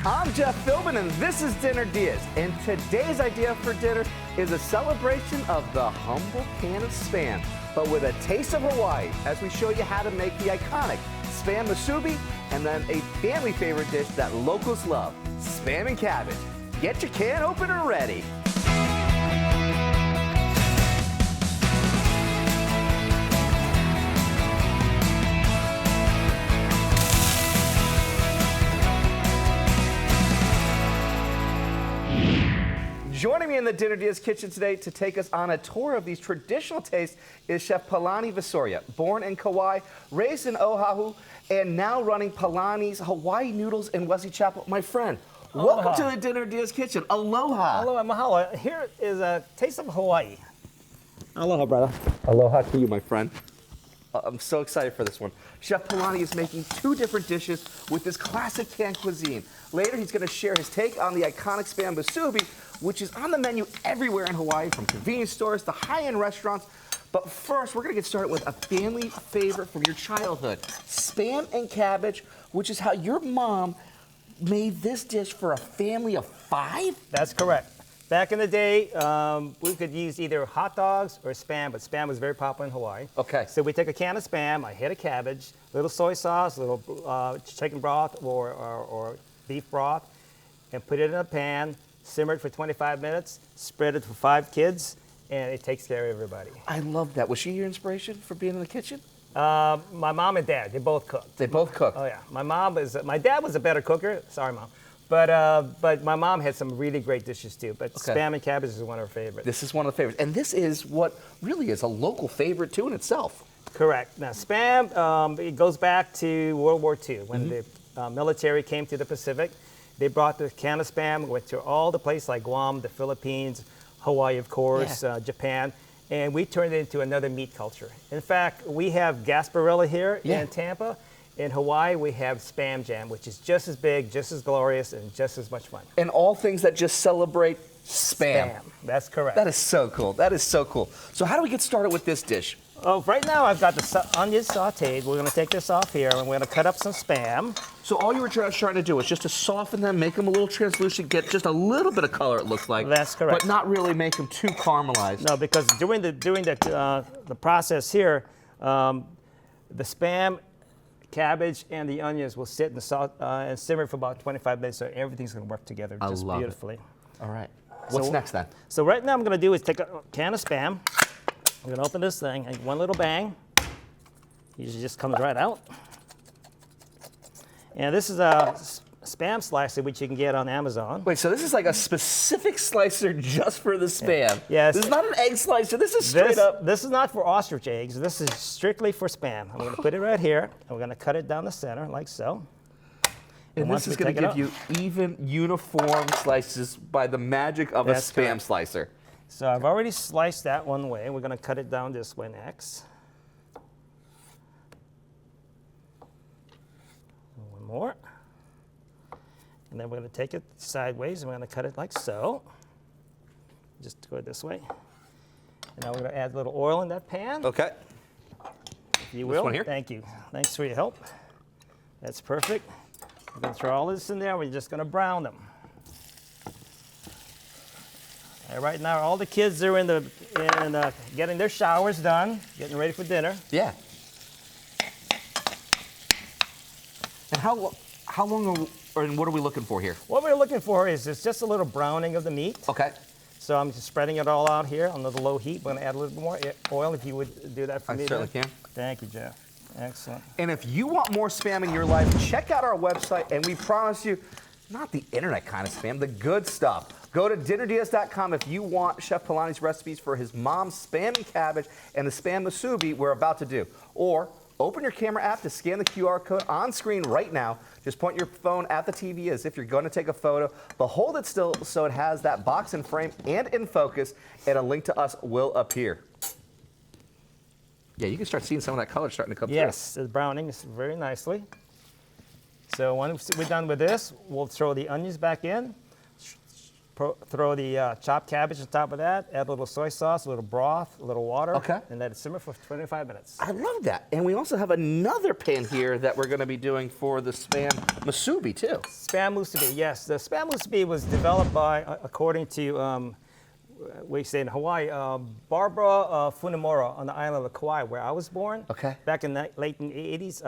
I'm Jeff Philbin, and this is Dinner DeeAs. And today's idea for dinner is a celebration of the humble can of Spam, but with a taste of Hawaii, as we show you how to make the iconic Spam musubi, and then a family favorite dish that locals love, Spam and cabbage. Get your can opener ready. Joining me in the Dinner DeeAs kitchen today to take us on a tour of these traditional tastes is Chef Palani Visoria, born in Kauai, raised in Oahu, and now running Palani's Hawaii Noodles in Wesley Chapel. My friend, welcome to the Dinner DeeAs kitchen. Aloha. Aloha, mahalo. Here is a taste of Hawaii. Aloha, brother. Aloha to you, my friend. I'm so excited for this one. Chef Palani is making two different dishes with this classic can cuisine. Later, he's going to share his take on the iconic Spam musubi, which is on the menu everywhere in Hawaii, from convenience stores to high-end restaurants. But first, we're going to get started with a family favorite from your childhood, Spam and cabbage, which is how your mom made this dish for a family of 5? That's correct. Back in the day, we could use either hot dogs or Spam, but Spam was very popular in Hawaii. Okay. So we take a can of Spam, a head of cabbage, a little soy sauce, a little chicken broth or beef broth, and put it in a pan, simmer it for 25 minutes, spread it for 5 kids, and it takes care of everybody. I love that. Was she your inspiration for being in the kitchen? My mom and dad, they both cooked. They both cooked. Oh yeah, my dad was a better cooker. Sorry, Mom. But my mom had some really great dishes too. But Okay. Spam and cabbage is one of her favorites. This is one of the favorites. And this is what really is a local favorite too in itself. Correct. Now Spam, it goes back to World War II when the military came to the Pacific. They brought the can of Spam, went to all the places like Guam, the Philippines, Hawaii, of course, Japan, and we turned it into another meat culture. In fact, we have Gasparilla here in Tampa. In Hawaii, we have Spam Jam, which is just as big, just as glorious, and just as much fun. And all things that just celebrate Spam. That's correct. That is so cool. That is so cool. So how do we get started with this dish? Oh, right now I've got the onions sauteed. We're going to take this off here, and we're going to cut up some Spam. So all you were trying to do was just to soften them, make them a little translucent, get just a little bit of color, it looks like. That's correct. But not really make them too caramelized. No, because during the process here, the Spam, cabbage, and the onions will sit and simmer for about 25 minutes, so everything's going to work together just beautifully. All right. What's next then? So right now I'm going to do is take a can of Spam. I'm going to open this thing, and one little bang. Usually just comes right out. And this is a Spam slicer, which you can get on Amazon. Wait, so this is like a specific slicer just for the Spam? Yes. This is not an egg slicer. This is straight up. This is not for ostrich eggs. This is strictly for Spam. I'm going to put it right here, and we're going to cut it down the center like so. And this is going to give you even, uniform slices by the magic of a Spam slicer. So I've already sliced that one way. We're going to cut it down this way next. One more. And then we're going to take it sideways, and we're going to cut it like so. Just go this way. And now we're going to add a little oil in that pan. Okay. If you will. This one here? Thank you. Thanks for your help. That's perfect. We're going to throw all this in there. We're just going to brown them. And right now, all the kids are getting their showers done, getting ready for dinner. Yeah. And how long and what are we looking for here? What we're looking for is just a little browning of the meat. Okay. So I'm just spreading it all out here on the low heat. We're going to add a little bit more oil if you would do that for me. I certainly can. Thank you, Jeff. Excellent. And if you want more Spam in your life, check out our website, and we promise you, not the internet kind of Spam, the good stuff. Go to dinnerdeeas.com if you want Chef Palani's recipes for his mom's Spam and cabbage and the Spam musubi we're about to do. Or open your camera app to scan the QR code on screen right now. Just point your phone at the TV as if you're going to take a photo, but hold it still so it has that box in frame and in focus, and a link to us will appear. Yeah, you can start seeing some of that color starting to come through. Yes, it's browning very nicely. So once we're done with this, we'll throw the onions back in, throw the chopped cabbage on top of that, add a little soy sauce, a little broth, a little water, Okay. and let it simmer for 25 minutes. I love that. And we also have another pan here that we're going to be doing for the spam musubi too. Spam musubi, yes. The spam musubi was developed by, according to, we say in Hawaii, Barbara Funimura on the island of Kauai, where I was born. Okay. Back in the late 80s,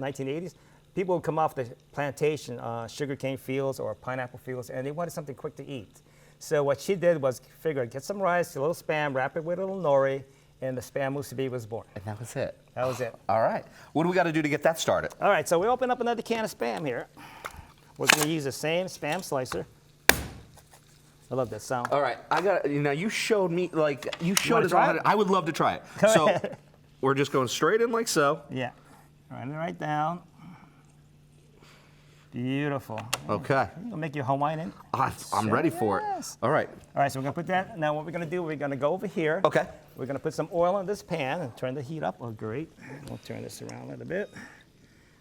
1980s. People would come off the plantation, sugarcane fields or pineapple fields, and they wanted something quick to eat. So what she did was figure, get some rice, a little spam, wrap it with a little nori, and the spam musubi was born. And that was it. That was it. All right. What do we got to do to get that started? All right, so we open up another can of spam here. We're going to use the same spam slicer. I love that sound. All right. I got. You showed me you showed us try how it? I would love to try it. Go So ahead. we're just going straight in like so. Yeah. Run it right down. Beautiful. Okay. It'll make you Hawaiian. I'm ready for it. Yes. All right. All right, so we're gonna put that. Now what we're gonna do, we're gonna go over here. Okay. We're gonna put some oil in this pan and turn the heat up. Oh, great. We'll turn this around a little bit.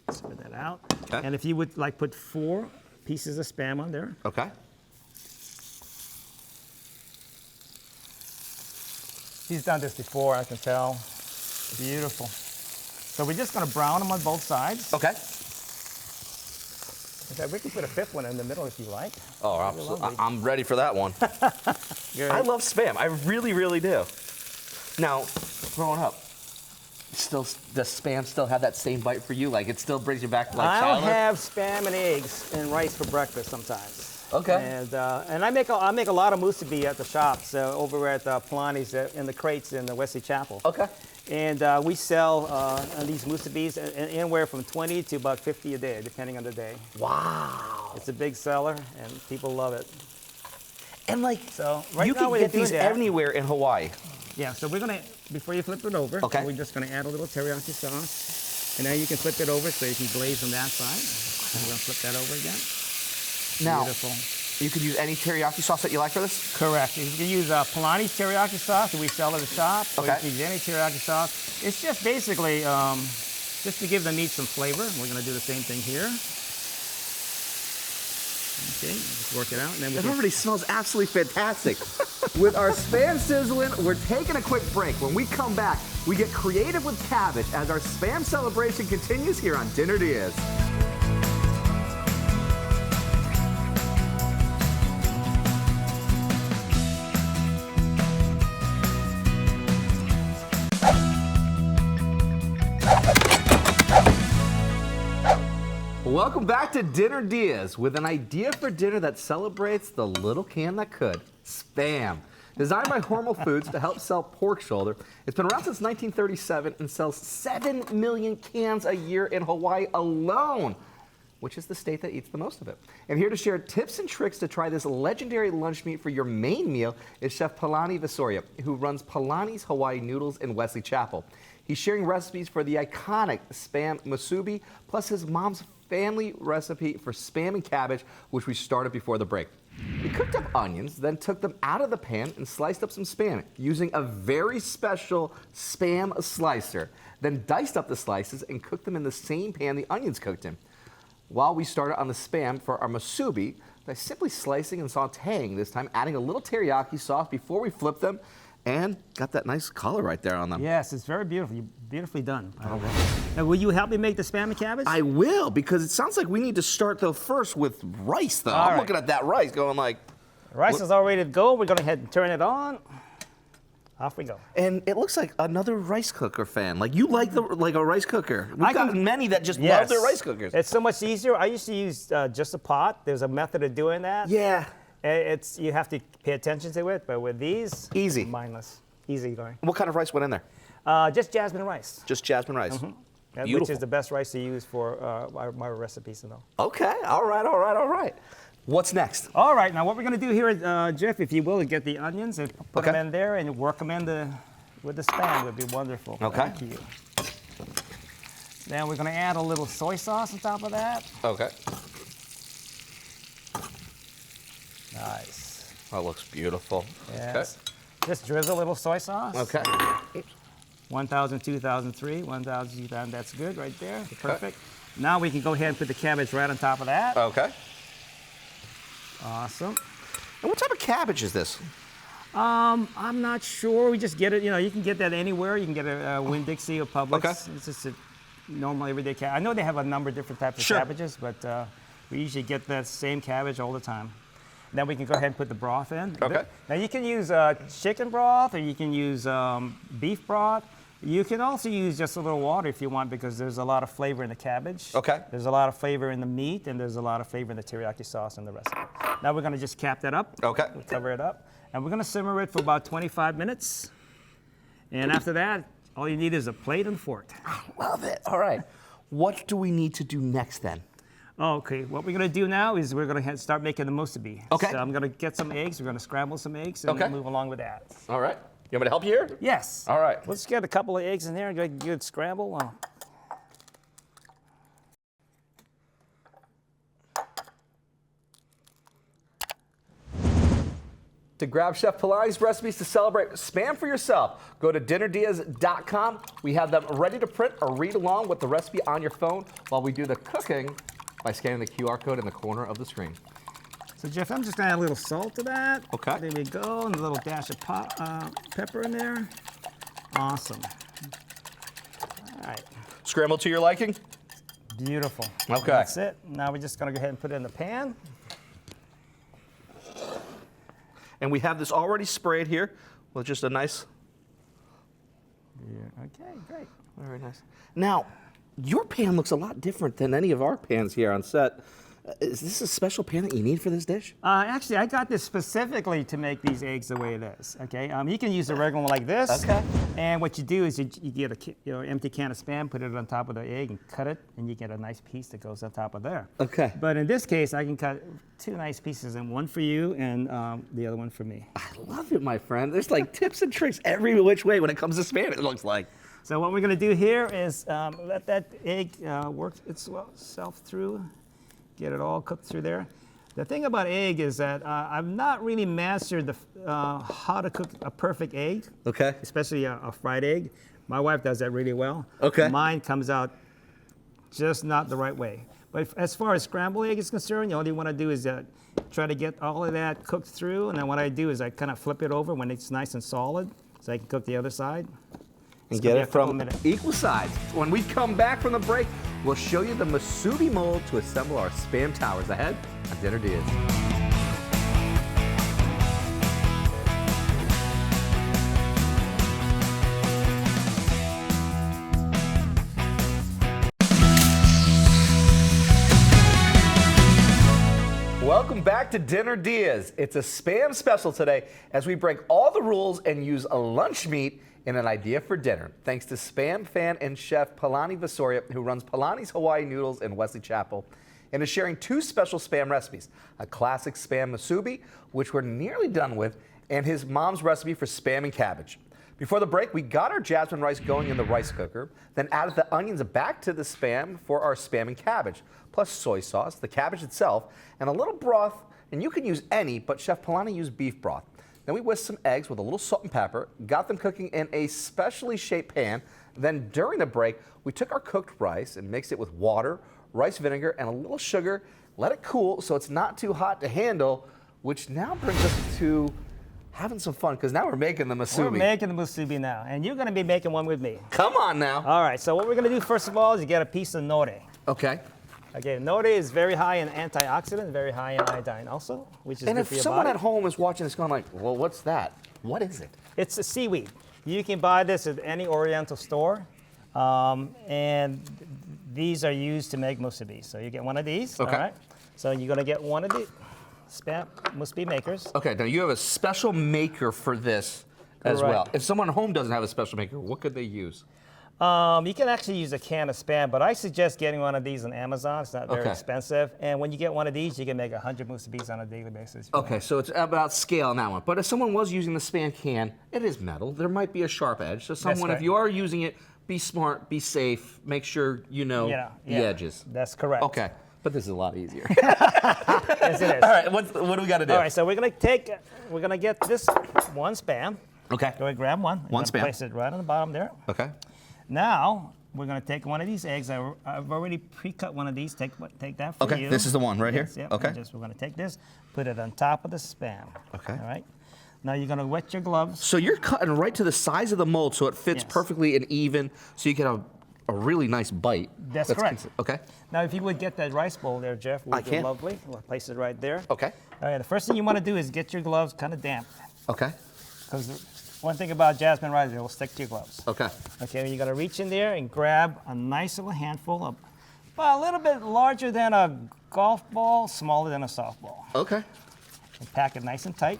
Spread that out. Okay. And if you would like put 4 pieces of spam on there. Okay. He's done this before, I can tell. Beautiful. So we're just gonna brown them on both sides. Okay. Okay, we can put a 5th one in the middle if you like. Oh, absolutely. I'm ready for that one. Good. I love spam. I really, really do. Now, growing up, does spam still have that same bite for you? Like it still brings you back to like I'll childhood? have spam and eggs and rice for breakfast sometimes. Okay. And I make a lot of musubi at the shop. So over at Polani's in the crates in the Wesley Chapel. Okay. And we sell these musubis anywhere from 20 to about 50 a day, depending on the day. Wow. It's a big seller, and people love it. And like, So right you now can we're get doing these that. anywhere in Hawaii. Yeah, so we're gonna, before you flip it over, Okay. we're just gonna add a little teriyaki sauce. And now you can flip it over so you can glaze on that side. And we're gonna flip that over again. Now, Beautiful. you could use any teriyaki sauce that you like for this? Correct. You can use Polani's teriyaki sauce that we sell at the shop. Or you Okay. can use any teriyaki sauce. It's just basically just to give the meat some flavor. We're going to do the same thing here. Okay, just work it out. And then It already smells absolutely fantastic. With our spam sizzling, we're taking a quick break. When we come back, we get creative with cabbage as our spam celebration continues here on Dinner DeeAs. Welcome back to Dinner DeeAs with an idea for dinner that celebrates the little can that could, Spam. Designed by Hormel Foods to help sell pork shoulder, it's been around since 1937 and sells 7 million cans a year in Hawaii alone, which is the state that eats the most of it. And here to share tips and tricks to try this legendary lunch meat for your main meal is Chef Palani Visoria, who runs Palani's Hawaii Noodles in Wesley Chapel. He's sharing recipes for the iconic Spam musubi, plus his mom's family recipe for spam and cabbage, which we started before the break. He cooked up onions, then took them out of the pan and sliced up some spam using a very special spam slicer, then diced up the slices and cooked them in the same pan the onions cooked in. While we started on the spam for our musubi by simply slicing and sauteing, this time adding a little teriyaki sauce before we flip them, and got that nice color right there on them. Yes, it's very beautiful. Beautifully done. Now, will you help me make the spam and cabbage? I will, because it sounds like we need to start though first with rice though. All I'm right. looking at that rice going like, Rice is all ready to go. We're going to head and turn it on. Off we go. and it looks like another rice cooker fan. Like you like a rice cooker. We've I got can- many that just love Yes. their rice cookers. It's so much easier. I used to use just a pot. There's a method of doing that. Yeah. You have to pay attention to it, but with these, Easy. mindless, easy going. What kind of rice went in there? Just jasmine rice, Just jasmine rice. which Beautiful. is the best rice to use for my recipes and all. Okay. All right. All right. All right. What's next? All right, now what we're going to do here, Jeff, if you will, is get the onions and put Okay. them in there and work them in with the spam. Would be wonderful. Okay. Thank you. Then we're going to add a little soy sauce on top of that. Okay. Nice. That looks beautiful. Yes. Just drizzle a little soy sauce. Okay. 1,000, 2,003, 1,000, 2,000. That's good right there. Perfect. Now we can go ahead and put the cabbage right on top of that. Okay. Awesome. And what type of cabbage is this? I'm not sure. We just get it. You can get that anywhere. You can get a Winn-Dixie or Publix. Okay. It's just a normal everyday cabbage. I know they have a number of different types of cabbages, but we usually get that same cabbage all the time. Then we can go ahead and put the broth in. Okay. Now you can use chicken broth, or you can use beef broth. You can also use just a little water if you want, because there's a lot of flavor in the cabbage. Okay. There's a lot of flavor in the meat, and there's a lot of flavor in the teriyaki sauce and the rest of it. Now we're going to just cap that up. Okay. We'll cover it up. And we're going to simmer it for about 25 minutes. And after that, all you need is a plate and fork. I love it. All right. What do we need to do next then? Okay, what we're going to do now is we're going to start making the musubi. Okay. So I'm going to get some eggs. We're going to scramble some eggs and move along with that. All right. You want me to help you here? Yes. All right. Let's get a couple of eggs in there and get a good scramble. To grab Chef Polani's recipes to celebrate Spam for yourself, go to DinnerDeeAs.com. We have them ready to print or read along with the recipe on your phone while we do the cooking by scanning the QR code in the corner of the screen. So Jeff, I'm just going to add a little salt to that. Okay. There we go, and a little dash of pepper in there. Awesome. All right. Scramble to your liking? Beautiful. Okay. That's it. Now we're just going to go ahead and put it in the pan. And we have this already sprayed here with just a nice... Yeah. Okay, great. Very nice. Now, your pan looks a lot different than any of our pans here on set. Is this a special pan that you need for this dish? Actually, I got this specifically to make these eggs the way it is. Okay, you can use a regular one like this. Okay. And what you do is you get a empty can of Spam, put it on top of the egg, and cut it, and you get a nice piece that goes on top of there. Okay. But in this case, I can cut two nice pieces, and one for you, and the other one for me. I love it, my friend. There's like tips and tricks every which way when it comes to Spam, it looks like. So what we're going to do here is let that egg work itself through. Get it all cooked through there. The thing about egg is that I've not really mastered how to cook a perfect egg. Okay. Especially a fried egg. My wife does that really well. Okay. Mine comes out just not the right way. But as far as scrambled egg is concerned, all you want to do is try to get all of that cooked through. And then what I do is I kind of flip it over when it's nice and solid, so I can cook the other side. And get it from equal sides. When we come back from the break, we'll show you the musubi mold to assemble our Spam towers ahead on Dinner Deas. Welcome back to Dinner Deas. It's a Spam special today as we break all the rules and use a lunch meat in an idea for dinner. Thanks to Spam fan and chef Polani Visoria, who runs Polani's Hawaii Noodles in Wesley Chapel, and is sharing two special Spam recipes, a classic Spam musubi, which we're nearly done with, and his mom's recipe for Spam and cabbage. Before the break, we got our jasmine rice going in the rice cooker, then added the onions back to the Spam for our Spam and cabbage, plus soy sauce, the cabbage itself, and a little broth, and you can use any, but Chef Polani used beef broth. Then we whisked some eggs with a little salt and pepper, got them cooking in a specially shaped pan. Then during the break, we took our cooked rice and mixed it with water, rice vinegar, and a little sugar, let it cool so it's not too hot to handle, which now brings us to having some fun, because now we're making the musubi. We're making the musubi now, and you're going to be making one with me. Come on now. All right, so what we're going to do first of all is you get a piece of nori. Okay. Okay, nori is very high in antioxidant, very high in iodine also, which is And good if for your someone body. at home is watching this going like, well, what's that? What is it? It's a seaweed. You can buy this at any Oriental store, and these are used to make musubi. So you get one of these, Okay. all right? So you're going to get one of the Spam musubi makers. Okay, now you have a special maker for this as Correct. well. If someone at home doesn't have a special maker, what could they use? You can actually use a can of Spam, but I suggest getting one of these on Amazon. It's not very Okay. expensive. And when you get one of these, you can make 100 musubis on a daily basis. Okay, so it's about scale on that one. But if someone was using the Spam can, it is metal. There might be a sharp edge. So someone, if correct. you are using it, be smart, be safe, make sure you know the edges. That's correct. Okay, but this is a lot easier. Yes, it is. All right, what do we got to do? All right, so we're gonna get this one Spam. Okay. Go ahead, grab one. One You're gonna Spam. Place it right on the bottom there. Okay. Now, we're going to take one of these eggs. I've already pre-cut one of these. Take that for you. Okay, this is the one right Yes, here? Yep. Okay. We're going to take this, put it on top of the Spam. Okay. All right. Now you're going to wet your gloves. So you're cutting right to the size of the mold so it fits Yes. perfectly and even so you can have a really nice bite. That's correct. Okay. Now if you would get that rice bowl there, Jeff, would I be can. lovely. We'll place it right there. Okay. All right, the first thing you want to do is get your gloves kind of damp. Okay. Because one thing about jasmine rice, it will stick to your gloves. Okay. Okay, you got to reach in there and grab a nice little handful of, well, a little bit larger than a golf ball, smaller than a softball. Okay. And pack it nice and tight.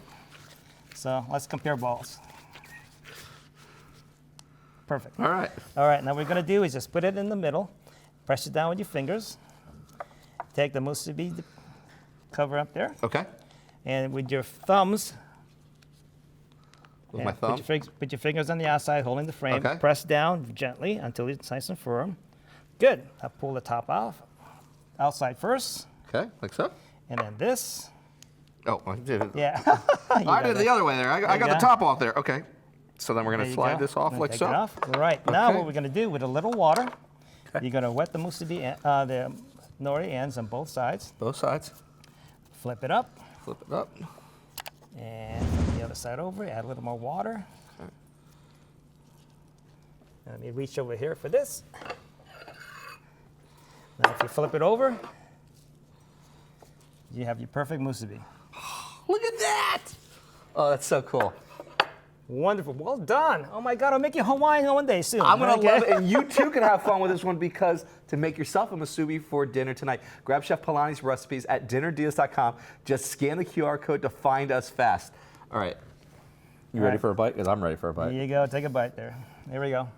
So let's compare balls. Perfect. All right. All right, now what we're going to do is just put it in the middle, press it down with your fingers, take the musubi cover up there, Okay. and with your thumbs, With my and thumb. Put your fingers on the outside, holding the frame. Okay. Press down gently until it's nice and firm. Good. Now pull the top off. Outside first, Okay, like so. and then this. Oh, I did it. Yeah. I did it the other way there. I got you the go. top off there. Okay. So then we're There going to you slide go. this off And like take so. It off. All right. Now Okay. what we're going to do with a little water, Okay. you're going to wet the musubi, the nori ends on both sides. Both sides. Flip it up, Flip it up. and flip the other side over. Add a little more water. Okay. Let me reach over here for this. Now if you flip it over, you have your perfect musubi. Look at that. Oh, that's so cool. Wonderful. Well done. Oh my God, I'll make you Hawaiian one day soon. I'm going to okay? love it, and you too can have fun with this one because to make yourself a musubi for dinner tonight, grab Chef Palani's recipes at dinnerdeals.com. Just scan the QR code to find us fast. All right. You All ready right. for a bite? Because I'm ready for a bite. Here you go. Take a bite there. There we go.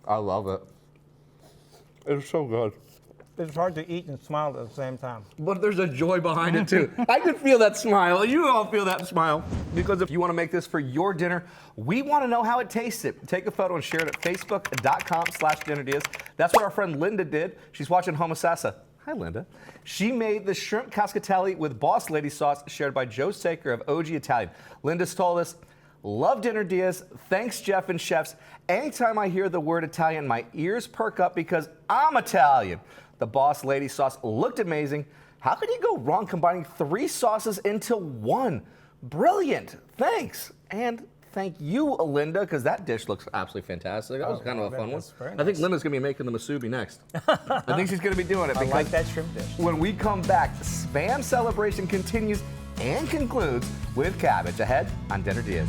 I love it. It's so good. It's hard to eat and smile at the same time. But there's a joy behind it too. I can feel that smile. You all feel that smile. Because if you want to make this for your dinner, we want to know how it tasted. Take a photo and share it at facebook.com/dinnerdeals. That's what our friend Linda did. She's watching Homosassa. Hi, Linda. She made the shrimp cascatelli with boss lady sauce shared by Joe Saker of OG Italian. Linda's told us, love Dinner Diaz. Thanks, Jeff and chefs. Anytime I hear the word Italian, my ears perk up because I'm Italian. The boss lady sauce looked amazing. How could you go wrong combining 3 sauces into one? Brilliant. Thanks. And thank you, Linda, because that dish looks absolutely fantastic. That was kind of a fun one. that's very I think nice. Linda's going to be making the musubi next. I think she's going to be doing it I because like that shrimp dish. when we come back, Spam celebration continues and concludes with cabbage ahead on Dinner Diaz.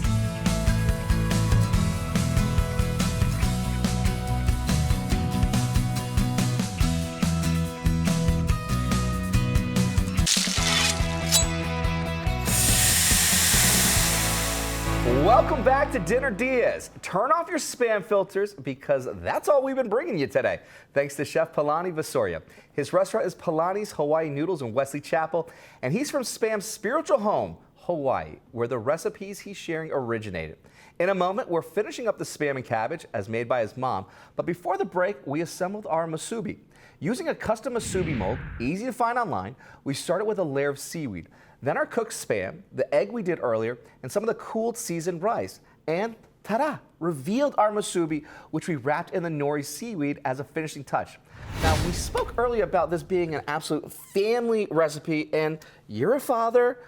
Welcome back to Dinner Diaz. Turn off your spam filters because that's all we've been bringing you today. Thanks to Chef Palani Visoria. His restaurant is Palani's Hawaii Noodles in Wesley Chapel, and he's from Spam's spiritual home, Hawaii, where the recipes he's sharing originated. In a moment, we're finishing up the spam and cabbage as made by his mom, but before the break, we assembled our musubi. Using a custom musubi mold, easy to find online, we started with a layer of seaweed. Then our cooked spam, the egg we did earlier, and some of the cooled seasoned rice. And ta-da! Revealed our musubi, which we wrapped in the nori seaweed as a finishing touch. Now, we spoke earlier about this being an absolute family recipe, and you're a father,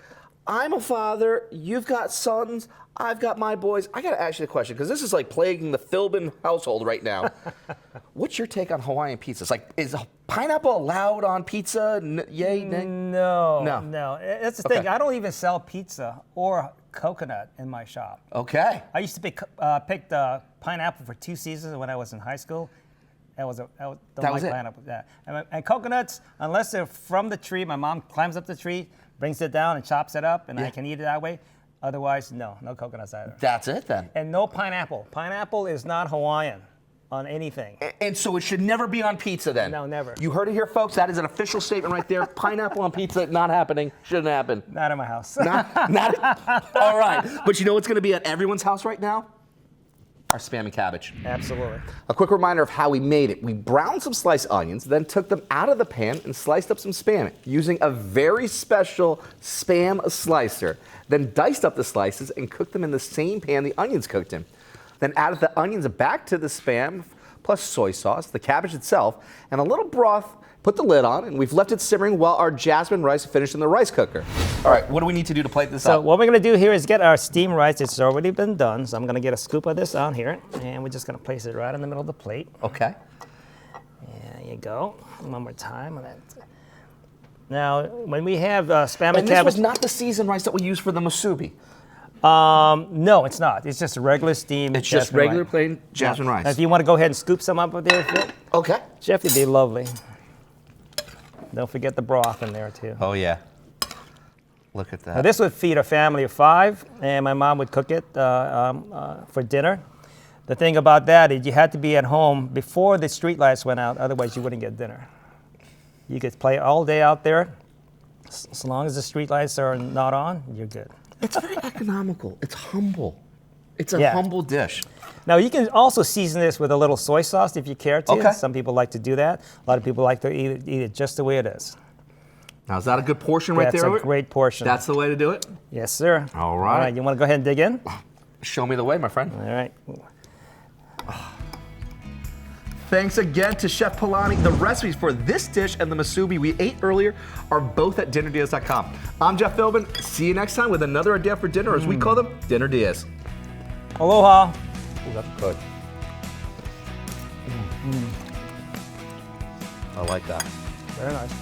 I'm a father, you've got sons, I've got my boys. I gotta ask you a question, because this is like plaguing the Philbin household right now. What's your take on Hawaiian pizzas? Like, is pineapple allowed on pizza? Yay, nay? No. No. That's the Okay. thing. I don't even sell pizza or coconut in my shop. Okay. I used to pick pineapple for 2 seasons when I was in high school. That was it? pineapple. Yeah. And coconuts, unless they're from the tree, my mom climbs up the tree, brings it down and chops it up, and Yeah. I can eat it that way. Otherwise, no coconuts either. That's it then. And no pineapple. Pineapple is not Hawaiian on anything. And so it should never be on pizza then? No, never. You heard it here, folks. That is an official statement right there. Pineapple on pizza, not happening. Shouldn't happen. Not in my house. Not all right. But you know what's going to be at everyone's house right now? our Spam and cabbage. Absolutely. A quick reminder of how we made it. We browned some sliced onions, then took them out of the pan and sliced up some Spam using a very special Spam slicer. Then diced up the slices and cooked them in the same pan the onions cooked in. Then added the onions back to the Spam, plus soy sauce, the cabbage itself, and a little broth. Put the lid on, and we've left it simmering while our jasmine rice finished in the rice cooker. All right, what do we need to do to plate this So up? what we're gonna do here is get our steamed rice. It's already been done, so I'm gonna get a scoop of this on here, and we're just gonna place it right in the middle of the plate. Okay. There you go. One more time on that. Now, when we have Spam And and this cabbage, was not the seasoned rice that we use for the musubi. no, it's not. It's just a regular steamed. It's just jasmine regular rice. plain jasmine rice. Now, if you want to go ahead and scoop some up there, Okay. Jeff, it'd be lovely. Don't forget the broth in there too. Oh yeah. Look at that. Now, this would feed a family of 5, and my mom would cook it for dinner. The thing about that is you had to be at home before the street lights went out, otherwise you wouldn't get dinner. You could play all day out there. As long as the street lights are not on, you're good. It's very economical. It's humble. It's a Yeah. humble dish. Now, you can also season this with a little soy sauce if you care to. Okay. Some people like to do that. A lot of people like to eat it just the way it is. Now, is that a good portion right That's there? a great portion. That's the way to do it? Yes, sir. All right. You want to go ahead and dig in? Show me the way, my friend. All right. Thanks again to Chef Polani. The recipes for this dish and the musubi we ate earlier are both at dinnerdias.com. I'm Jeff Philbin. See you next time with another idea for dinner, as we call them, Dinner Dias. Aloha. Ooh, that's good. I like that. Very nice.